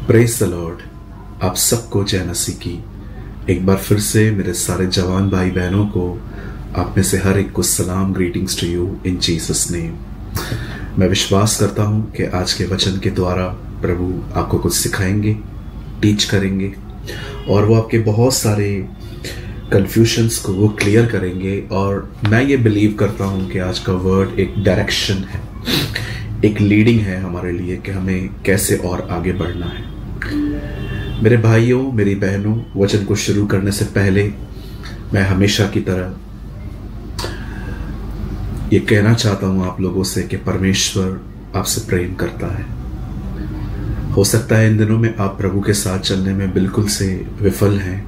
Praise the Lord. आप सबको जय मसीह की। एक बार फिर से मेरे सारे जवान भाई बहनों को, आप में से हर एक को सलाम, greetings to you in Jesus name. मैं विश्वास करता हूं कि आज के वचन के द्वारा प्रभु आपको कुछ सिखाएंगे, टीच करेंगे और वो आपके बहुत सारे कंफ्यूजन्स को वो क्लियर करेंगे। और मैं ये बिलीव करता हूं कि आज का वर्ड एक डायरेक्शन है, एक लीडिंग है हमारे लिए कि हमें कैसे और आगे बढ़ना है। मेरे भाइयों, मेरी बहनों, वचन को शुरू करने से पहले मैं हमेशा की तरह ये कहना चाहता हूं आप लोगों से कि परमेश्वर आपसे प्रेम करता है। हो सकता है इन दिनों में आप प्रभु के साथ चलने में बिल्कुल से विफल हैं,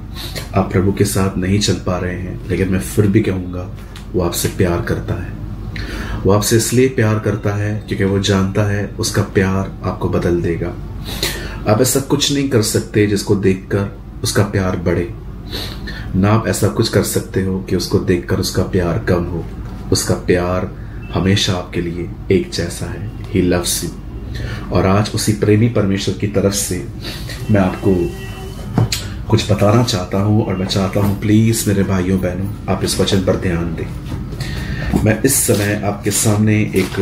आप प्रभु के साथ नहीं चल पा रहे हैं, लेकिन मैं फिर भी कहूंगा वो आपसे प्यार करता है। वो आपसे इसलिए प्यार करता है क्योंकि वो जानता है उसका प्यार आपको बदल देगा। आप ऐसा कुछ नहीं कर सकते जिसको देखकर उसका प्यार बढ़े, ना आप ऐसा कुछ कर सकते हो कि उसको देखकर उसका प्यार कम हो। उसका प्यार हमेशा आपके लिए एक जैसा है। He loves you. और आज उसी प्रेमी परमेश्वर की तरफ से मैं आपको कुछ बताना चाहता हूं और मैं चाहता हूं प्लीज मेरे भाइयों बहनों आप इस वचन पर ध्यान दें। मैं इस समय आपके सामने एक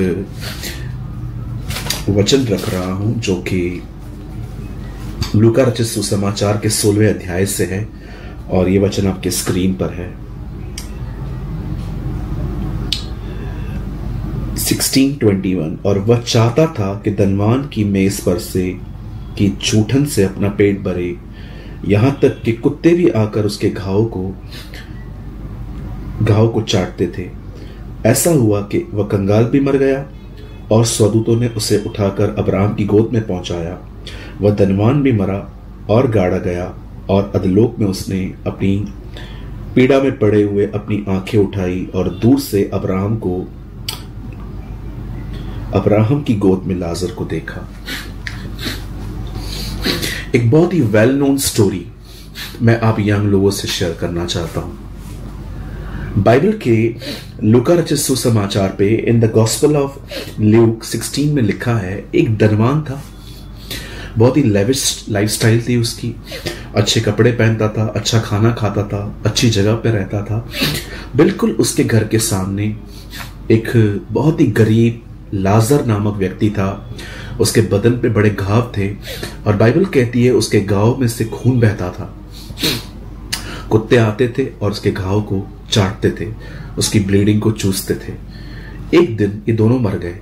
वचन रख रहा हूं जो कि लूका रचित सुसमाचार के 16वें अध्याय से है और ये वचन आपके स्क्रीन पर है। 16:21। और वह चाहता था कि धनवान की मेज पर से की जूठन से अपना पेट भरे, यहां तक कि कुत्ते भी आकर उसके घाव को चाटते थे। ऐसा हुआ कि वह कंगाल भी मर गया और स्वदूतों ने उसे उठाकर अब्राहम की गोद में पहुंचाया। वह धनवान भी मरा और गाड़ा गया और अधलोक में उसने अपनी पीड़ा में पड़े हुए अपनी आंखें उठाई और दूर से अब्राहम की गोद में लाजर को देखा। एक बहुत ही वेल नोन स्टोरी मैं आप यंग लोगों से शेयर करना चाहता हूं। बाइबल के लूका रचित सुसमाचार पे in the gospel of Luke 16 में लिखा है, एक धनवान था, बहुत ही लेविश लाइफस्टाइल थी उसकी, अच्छे कपड़े पहनता था, अच्छा खाना खाता था, अच्छी जगह पे रहता था। बिल्कुल उसके घर के सामने एक बहुत ही गरीब लाजर नामक व्यक्ति था। उसके बदन पे बड़े घाव थे और बाइबल कहती है उसके घाव में से खून बहता था। कुत्ते आते थे और उसके घाव को चाटते थे, उसकी ब्लीडिंग को चूसते थे। एक दिन ये दोनों मर गए,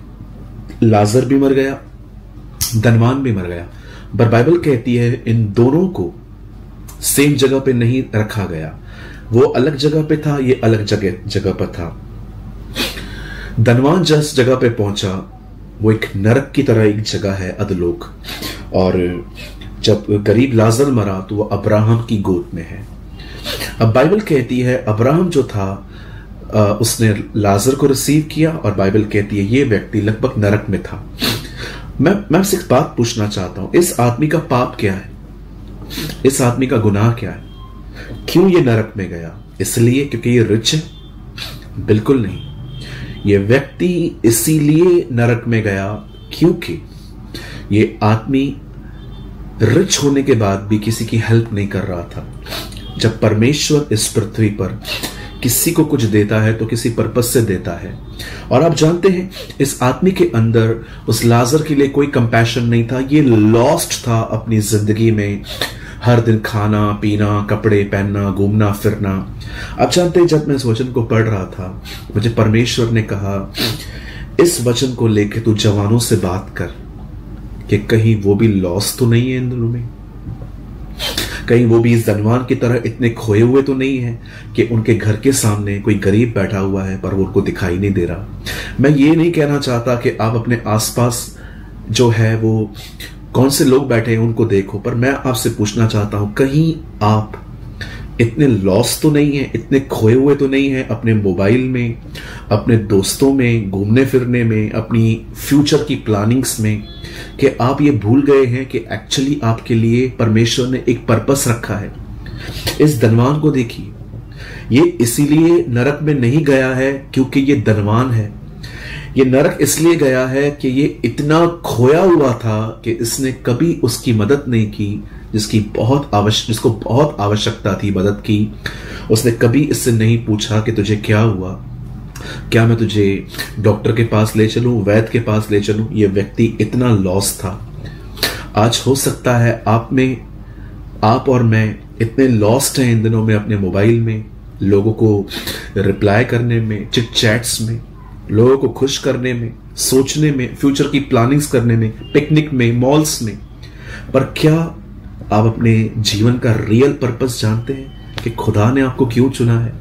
लाजर भी मर गया, धनवान भी मर गया। पर बाइबल कहती है इन दोनों को सेम जगह पे नहीं रखा गया। वो अलग जगह पे था, ये अलग जगह पर था। धनवान जिस जगह पे पहुंचा वो एक नरक की तरह एक जगह है, अधलोक। और जब गरीब लाजर मरा तो वो अब्राहम की गोद में है। अब बाइबल कहती है अब्राहम जो था उसने लाजर को रिसीव किया और बाइबल कहती है ये व्यक्ति लगभग नरक में था। मैं आपसे एक बात पूछना चाहता हूं, इस आदमी का पाप क्या है? इस आदमी का गुनाह क्या है? क्यों ये नरक में गया? इसलिए क्योंकि ये रिच है? बिल्कुल नहीं। ये व्यक्ति इसीलिए नरक में गया क्योंकि ये आदमी रिच होने के बाद भी किसी की हेल्प नहीं कर रहा था। जब परमेश्वर इस पृथ्वी पर किसी को कुछ देता है तो किसी पर्पस से देता है। और आप जानते हैं इस आदमी के अंदर उस लाजर के लिए कोई कंपैशन नहीं था। ये लॉस्ट था अपनी जिंदगी में, हर दिन खाना पीना, कपड़े पहनना, घूमना फिरना। आप जानते हैं जब मैं इस वचन को पढ़ रहा था मुझे परमेश्वर ने कहा इस वचन को लेके तू जवानों से बात कर कि कहीं वो भी लॉस तो नहीं है इन दिनों में, कहीं वो भी इस धनवान की तरह इतने खोए हुए तो नहीं है कि उनके घर के सामने कोई गरीब बैठा हुआ है पर वो उनको दिखाई नहीं दे रहा। मैं ये नहीं कहना चाहता कि आप अपने आसपास जो है वो कौन से लोग बैठे हैं उनको देखो, पर मैं आपसे पूछना चाहता हूं कहीं आप इतने लॉस तो नहीं है, इतने खोए हुए तो नहीं है अपने मोबाइल में, अपने दोस्तों में, घूमने फिरने में, अपनी फ्यूचर की प्लानिंग्स में, कि आप ये भूल गए हैं कि एक्चुअली आपके लिए परमेश्वर ने एक पर्पस रखा है। इस धनवान को देखिए, ये इसीलिए नरक में नहीं गया है क्योंकि ये धनवान है, ये नरक इसलिए गया है कि ये इतना खोया हुआ था कि इसने कभी उसकी मदद नहीं की, जिसको बहुत आवश्यकता थी मदद की। उसने कभी इससे नहीं पूछा कि तुझे क्या हुआ, क्या मैं तुझे डॉक्टर के पास ले चलूं, वैद्य के पास ले चलूं। ये व्यक्ति इतना लॉस था। आज हो सकता है आप और मैं इतने लॉस्ट हैं इन दिनों में, अपने मोबाइल में, लोगों को रिप्लाई करने में, चिट चैट्स में, लोगों को खुश करने में, सोचने में, फ्यूचर की प्लानिंग्स करने में, पिकनिक में, मॉल्स में। पर क्या आप अपने जीवन का रियल पर्पस जानते हैं कि खुदा ने आपको क्यों चुना है?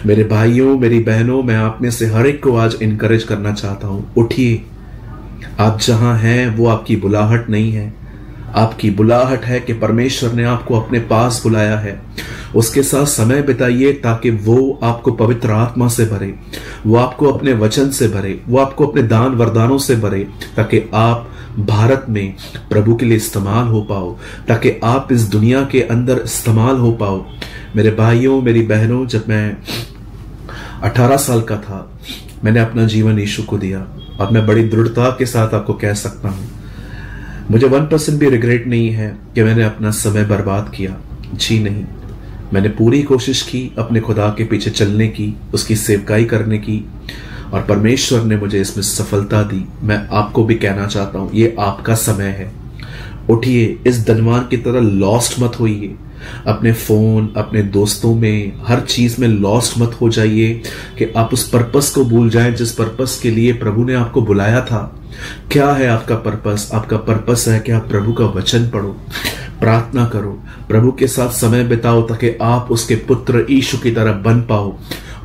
मेरे भाइयों, मेरी बहनों, मैं आप में से हर एक को आज इनकरेज करना चाहता हूं, उठिए। आप जहां हैं वो आपकी बुलाहट नहीं है। आपकी बुलाहट है कि परमेश्वर ने आपको अपने पास बुलाया है। उसके साथ समय बिताइए ताकि वो आपको पवित्र आत्मा से भरे, वो आपको अपने वचन से भरे, वो आपको अपने दान वरदानों से भरे, ताकि आप भारत में प्रभु के लिए इस्तेमाल हो पाओ, ताकि आप इस दुनिया के अंदर इस्तेमाल हो पाओ। मेरे भाइयों, मेरी बहनों, जब मैं 18 साल का था, मैंने अपना जीवन यीशु को दिया और मैं बड़ी दृढ़ता के साथ आपको कह सकता हूं, मुझे 1% भी रिग्रेट नहीं है कि मैंने अपना समय बर्बाद किया। जी नहीं, मैंने पूरी कोशिश की अपने खुदा के पीछे चलने की, उसकी सेवकाई करने की, और परमेश्वर ने मुझे इसमें सफलता दी। मैं आपको भी कहना चाहता हूं, ये आपका समय है। उठिए, इस धनवान की तरह लॉस्ट मत होइए। अपने फोन, अपने दोस्तों में, हर चीज में लॉस्ट मत हो जाइए कि आप उस पर्पस को भूल जाएं जिस पर्पस के लिए प्रभु ने आपको बुलाया था। क्या है आपका पर्पस? आपका पर्पस है कि आप प्रभु का वचन पढ़ो, प्रार्थना करो, प्रभु के साथ समय बिताओ, ताकि आप उसके पुत्र यीशु की तरह बन पाओ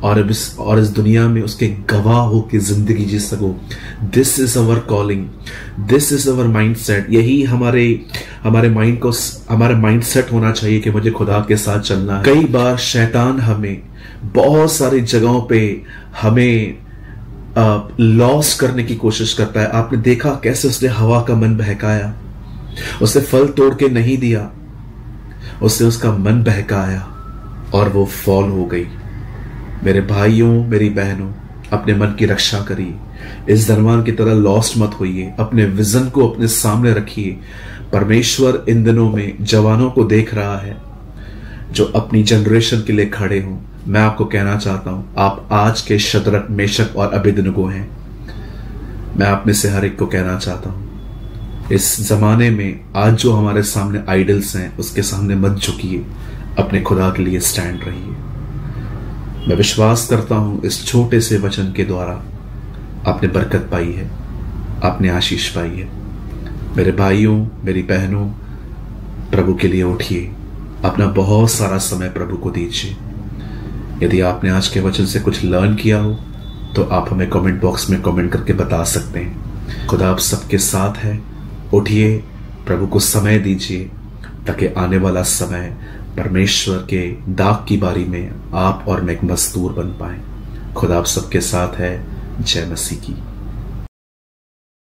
और इस दुनिया में उसके गवाह हो के जिंदगी जी सको। This is our calling, this is our mindset. यही हमारे माइंड सेट होना चाहिए कि मुझे खुदा के साथ चलना है। कई बार शैतान हमें बहुत सारी जगहों पे हमें लॉस करने की कोशिश करता है। आपने देखा कैसे उसने हवा का मन बहकाया, उसने फल तोड़ के नहीं दिया, उसने उसका मन बहकाया और वो फॉल हो गई। मेरे भाइयों, मेरी बहनों, अपने मन की रक्षा करिए। इस धनवान की तरह लॉस्ट मत होइए। अपने विजन को अपने सामने रखिए। परमेश्वर इन दिनों में जवानों को देख रहा है जो अपनी जनरेशन के लिए खड़े हों। मैं आपको कहना चाहता हूं, आप आज के शद्रक, मेशक और अबेदनगो हैं। मैं आप में से हर एक को कहना चाहता हूं, इस जमाने में आज जो हमारे सामने आइडल्स हैं उसके सामने मत झुकिए, अपने खुदा के लिए स्टैंड रहिए। मैं विश्वास करता हूं इस छोटे से वचन के द्वारा आपने बरकत पाई है, आपने आशीष पाई है। मेरे भाइयों, मेरी बहनों, प्रभु के लिए उठिए, अपना बहुत सारा समय प्रभु को दीजिए। यदि आपने आज के वचन से कुछ लर्न किया हो तो आप हमें कमेंट बॉक्स में कमेंट करके बता सकते हैं। खुदा आप सबके साथ है। उठिए, प्रभु को समय दीजिए ताकि आने वाला समय परमेश्वर के दाग की बारी में आप और मैं एक मजदूर बन पाए। खुदा आप सबके साथ है। जय मसीह की।